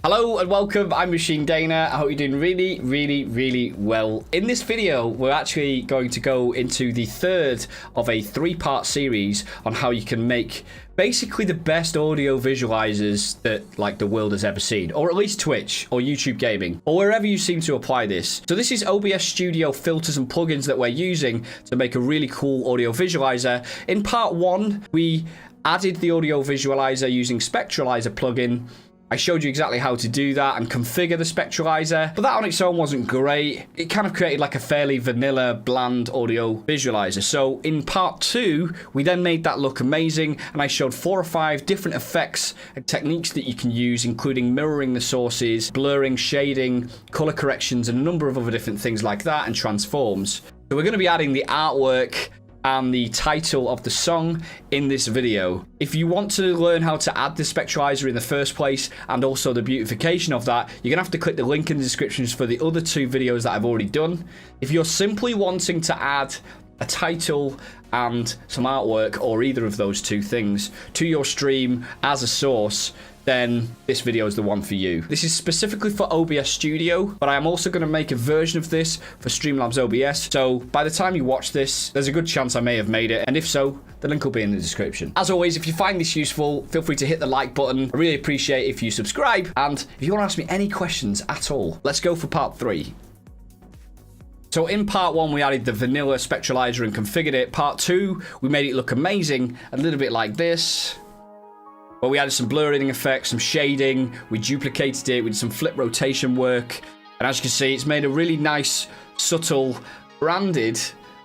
Hello and welcome, I'm Machine Dana. I hope you're doing really well. In this video, we're actually going to go into the third of a three-part series on how you can make basically the best audio visualizers that the world has ever seen, or at least Twitch or YouTube gaming, or wherever you seem to apply this. So this is OBS Studio filters and plugins that we're using to make a really cool audio visualizer. In part one, we added the audio visualizer using Spectralizer Plugin. I showed you exactly how to do that and configure the Spectralizer, but that on its own wasn't great. It kind of created like a fairly vanilla, bland audio visualizer. So in part two, we then made that look amazing, and I showed 4 or 5 different effects and techniques that you can use, including mirroring the sources, blurring, shading, color corrections, and a number of other different things like that, and transforms. So we're going to be adding the artwork and the title of the song in this video. If you want to learn how to add the Spectralizer in the first place and also the beautification of that, you're gonna have to click the link in the descriptions for the other 2 videos that I've already done. If you're simply wanting to add a title and some artwork, or either of those 2 things, to your stream as a source, then this video is the one for you. This is specifically for OBS Studio, but I am also going to make a version of this for Streamlabs OBS. So by the time you watch this, there's a good chance I may have made it. And if so, the link will be in the description. As always, if you find this useful, feel free to hit the like button. I really appreciate if you subscribe. And if you want to ask me any questions at all, let's go for part 3. So in part 1, we added the vanilla Spectralizer and configured it. Part 2, we made it look amazing, a little bit like this. Well, we added some blurring effects, some shading, we duplicated it with some flip rotation work, and as you can see, it's made a really nice, subtle, branded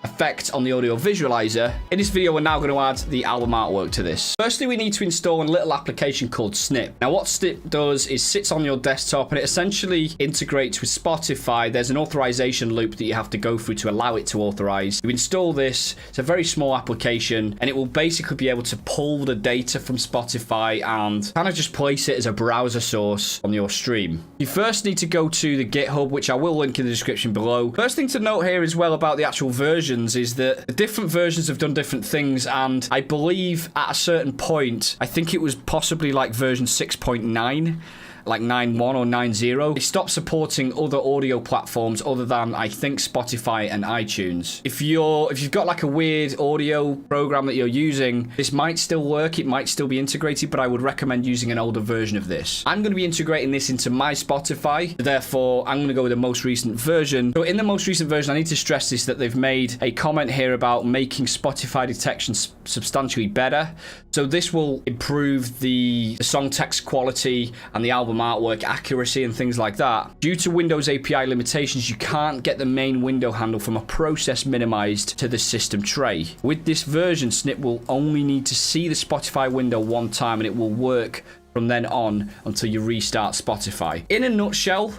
effect on the audio visualizer. In this video, we're now going to add the album artwork to this. Firstly, we need to install a little application called Snip. Now, what Snip does is sits on your desktop and it essentially integrates with Spotify. There's an authorization loop that you have to go through to allow it to authorize. You install this, it's a very small application, and it will basically be able to pull the data from Spotify and kind of just place it as a browser source on your stream. You first need to go to the GitHub, which I will link in the description below. First thing to note here as well about the actual version is that the different versions have done different things, and I believe at a certain point, I think it was possibly like version 6.9, like 9.1 or 9.0, it stopped supporting other audio platforms other than, I think, Spotify and iTunes. If you've got like a weird audio program that you're using, this might still work, it might still be integrated, but I would recommend using an older version of this. I'm going to be integrating this into my Spotify, therefore I'm going to go with the most recent version. So in the most recent version, I need to stress this, that they've made a comment here about making Spotify detection substantially better. So this will improve the song text quality and the album artwork accuracy and things like that. Due to Windows API limitations, you can't get the main window handle from a process minimized to the system tray. With this version, Snip will only need to see the Spotify window one time, and it will work from then on until you restart Spotify. In a nutshell,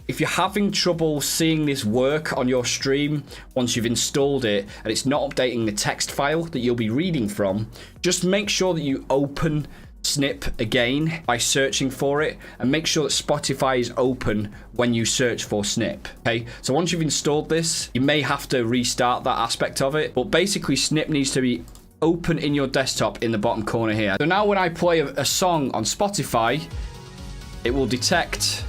if you're having trouble seeing this work on your stream once you've installed it and it's not updating the text file that you'll be reading from, just make sure that you open Snip again by searching for it, and make sure that Spotify is open when you search for Snip. Okay, so once you've installed this, you may have to restart that aspect of it, but basically Snip needs to be open in your desktop in the bottom corner here. So now when I play a song on Spotify, it will detect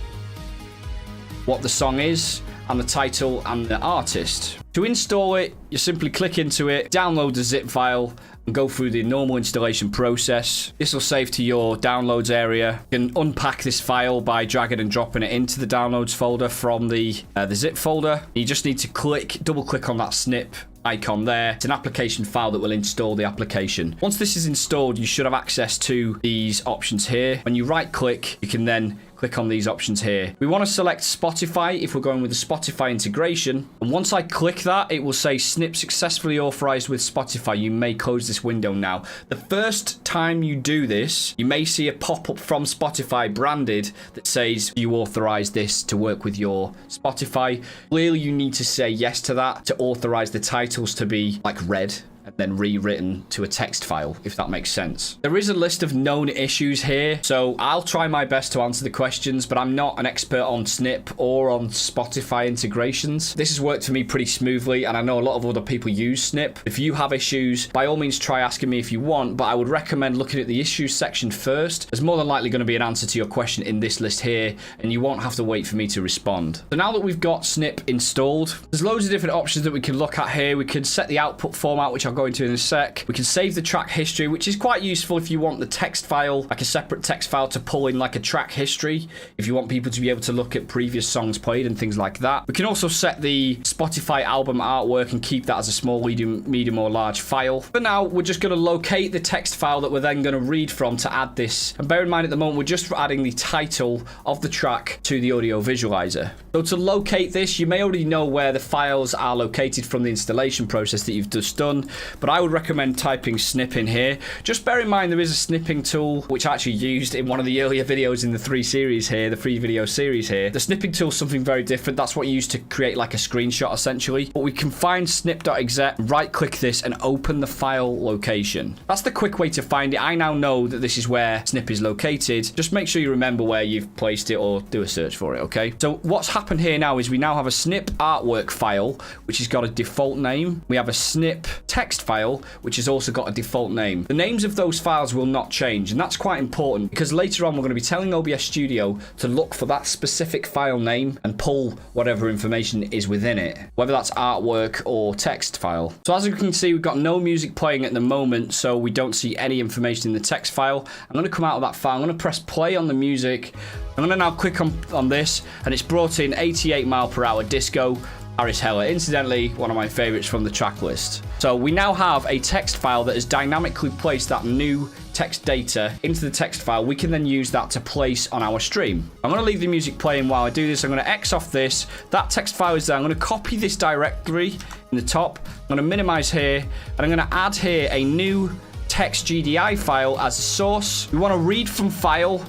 what the song is and the title and the artist. To install it, you simply click into it, download the zip file, and go through the normal installation process. This will save to your downloads area. You can unpack this file by dragging and dropping it into the downloads folder from the zip folder. You just need to double click on that Snip icon there. It's an application file that will install the application. Once this is installed, you should have access to these options here. When you right click, you can then click on these options here. We want to select Spotify if we're going with the Spotify integration. And once I click that, it will say Snip successfully authorized with Spotify. You may close this window now. The first time you do this, you may see a pop-up from Spotify branded that says you authorize this to work with your Spotify. Clearly, you need to say yes to that to authorize the titles to be like red and then rewritten to a text file, if that makes sense. There is a list of known issues here, so I'll try my best to answer the questions, but I'm not an expert on Snip or on Spotify integrations. This has worked for me pretty smoothly, and I know a lot of other people use Snip. If you have issues, by all means try asking me if you want, but I would recommend looking at the issues section first. There's more than likely going to be an answer to your question in this list here, and you won't have to wait for me to respond. So now that we've got Snip installed, there's loads of different options that we can look at here. We can set the output format, which I'll go into in a sec. We can save the track history, which is quite useful if you want the text file, like a separate text file, to pull in like a track history, if you want people to be able to look at previous songs played and things like that. We can also set the Spotify album artwork and keep that as a small, medium or large file. For now, we're just going to locate the text file that we're then going to read from to add this. And bear in mind, at the moment, we're just adding the title of the track to the audio visualizer. So to locate this, you may already know where the files are located from the installation process that you've just done, but I would recommend typing snip in here. Just bear in mind there is a snipping tool which I actually used in one of the earlier videos in the three video series here. The snipping tool is something very different. That's what you use to create like a screenshot essentially. But we can find snip.exe, right click this and open the file location. That's the quick way to find it. I now know that this is where Snip is located. Just make sure you remember where you've placed it or do a search for it, okay? So what's happened here now is we now have a Snip artwork file, which has got a default name. We have a Snip text file, which has also got a default name. The names of those files will not change, and that's quite important because later on we're going to be telling OBS Studio to look for that specific file name and pull whatever information is within it, whether that's artwork or text file. So as you can see, we've got no music playing at the moment, so we don't see any information in the text file. I'm going to come out of that file. I'm going to press play on the music. I'm going to now click on this, and it's brought in 88mph disco. Harris Heller, incidentally, one of my favorites from the track list. So we now have a text file that has dynamically placed that new text data into the text file. We can then use that to place on our stream. I'm going to leave the music playing while I do this. I'm going to X off this. That text file is there. I'm going to copy this directory in the top. I'm going to minimize here, and I'm going to add here a new text GDI file as a source. We want to read from file,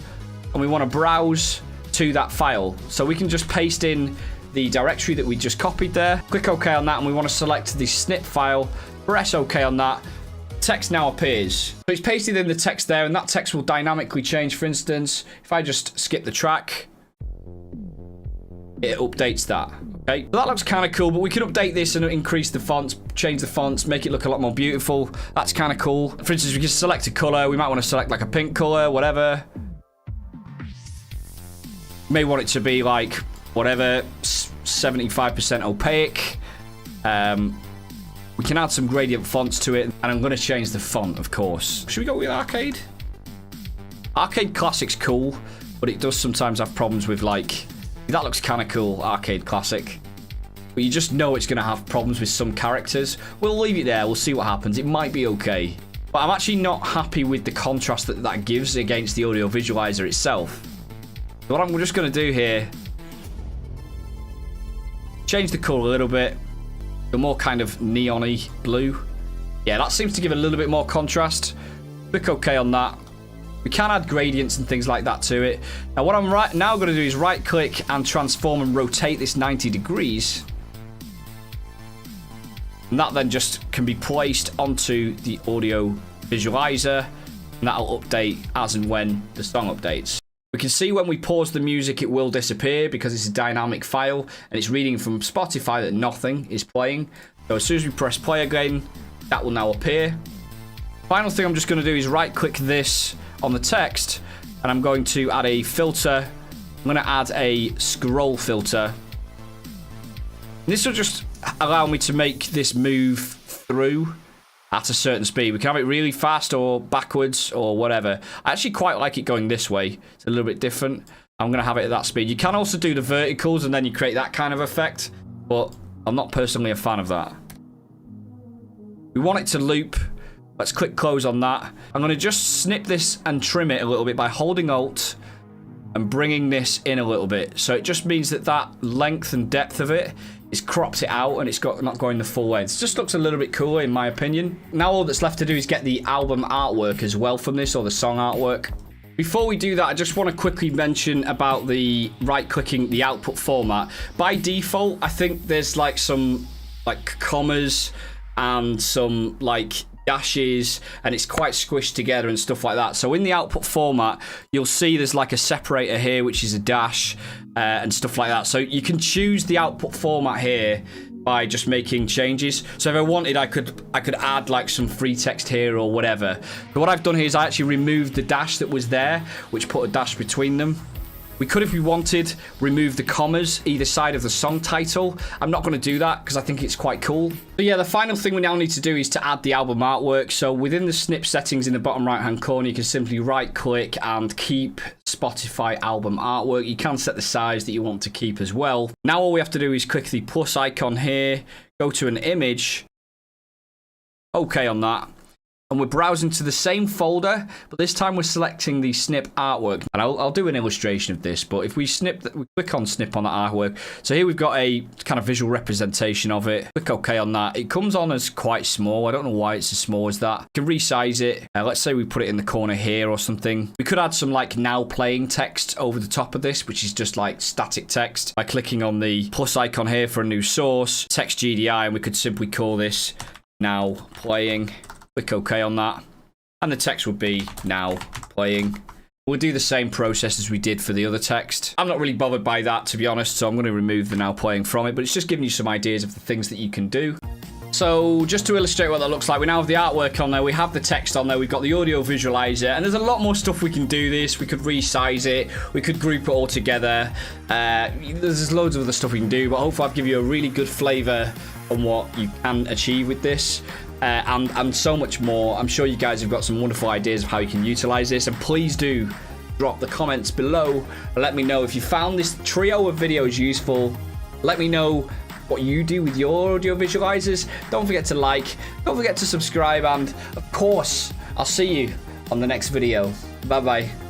and we want to browse to that file. So we can just paste in the directory that we just copied there. Click OK on that, and we want to select the snip file. Press OK on that. Text now appears. So it's pasted in the text there, and that text will dynamically change. For instance, if I just skip the track, it updates that. Okay, so that looks kind of cool, but we can update this and increase the fonts, change the fonts, make it look a lot more beautiful. That's kind of cool. For instance, we can select a color. We might want to select like a pink color, whatever. May want it to be like whatever, 75% opaque. We can add some gradient fonts to it, and I'm going to change the font, of course. Should we go with Arcade? Arcade Classic's cool, but it does sometimes have problems with, like, that looks kind of cool, Arcade Classic. But you just know it's going to have problems with some characters. We'll leave it there. We'll see what happens. It might be okay. But I'm actually not happy with the contrast that that gives against the audio visualizer itself. So what I'm just going to do here, change the color a little bit. The more kind of neon-y blue. Yeah, that seems to give a little bit more contrast. Click OK on that. We can add gradients and things like that to it. Now what I'm now going to do is right click and transform and rotate this 90 degrees. And that then just can be placed onto the audio visualizer, and that'll update as and when the song updates. We can see when we pause the music, it will disappear because it's a dynamic file and it's reading from Spotify that nothing is playing. So as soon as we press play again, that will now appear. Final thing I'm just going to do is right click this on the text, and I'm going to add a filter. I'm going to add a scroll filter. And this will just allow me to make this move through at a certain speed. We can have it really fast or backwards or whatever. I actually quite like it going this way. It's a little bit different. I'm going to have it at that speed. You can also do the verticals and then you create that kind of effect, but I'm not personally a fan of that. We want it to loop. Let's click close on that. I'm going to just snip this and trim it a little bit by holding Alt and bringing this in a little bit. So it just means that that length and depth of it is cropped it out and it's not going the full length. It just looks a little bit cooler in my opinion. Now all that's left to do is get the album artwork as well from this, or the song artwork. Before we do that, I just want to quickly mention about the right-clicking the output format. By default, I think there's like some like commas and some like dashes, and it's quite squished together and stuff like that. So in the output format, you'll see there's like a separator here, which is a dash and stuff like that. So you can choose the output format here by just making changes. So if I wanted, I could add like some free text here or whatever. But what I've done here is I actually removed the dash that was there, which put a dash between them. We could, if we wanted, remove the commas either side of the song title. I'm not going to do that because I think it's quite cool. But yeah, the final thing we now need to do is to add the album artwork. So within the Snip settings in the bottom right hand corner, you can simply right click and keep Spotify album artwork. You can set the size that you want to keep as well. Now all we have to do is click the plus icon here, go to an image, okay on that. And we're browsing to the same folder, but this time we're selecting the Snip artwork. And I'll do an illustration of this, but if we click on Snip on the artwork. So here we've got a kind of visual representation of it. Click OK on that. It comes on as quite small. I don't know why it's as small as that. You can resize it. Let's say we put it in the corner here or something. We could add some like now playing text over the top of this, which is just like static text. By clicking on the plus icon here for a new source, text GDI, and we could simply call this now playing. Click OK on that, and the text would be now playing. We'll do the same process as we did for the other text. I'm not really bothered by that, to be honest, so I'm going to remove the now playing from it, but it's just giving you some ideas of the things that you can do. So just to illustrate what that looks like, we now have the artwork on there, we have the text on there, we've got the audio visualizer, and there's a lot more stuff we can do this. We could resize it, we could group it all together. There's loads of other stuff we can do, but hopefully I've given you a really good flavor on what you can achieve with this. And so much more. I'm sure you guys have got some wonderful ideas of how you can utilize this, and please do drop the comments below and let me know if you found this trio of videos useful. Let me know what you do with your audio visualizers. Don't forget to like, don't forget to subscribe, and of course I'll see you on the next video. Bye bye.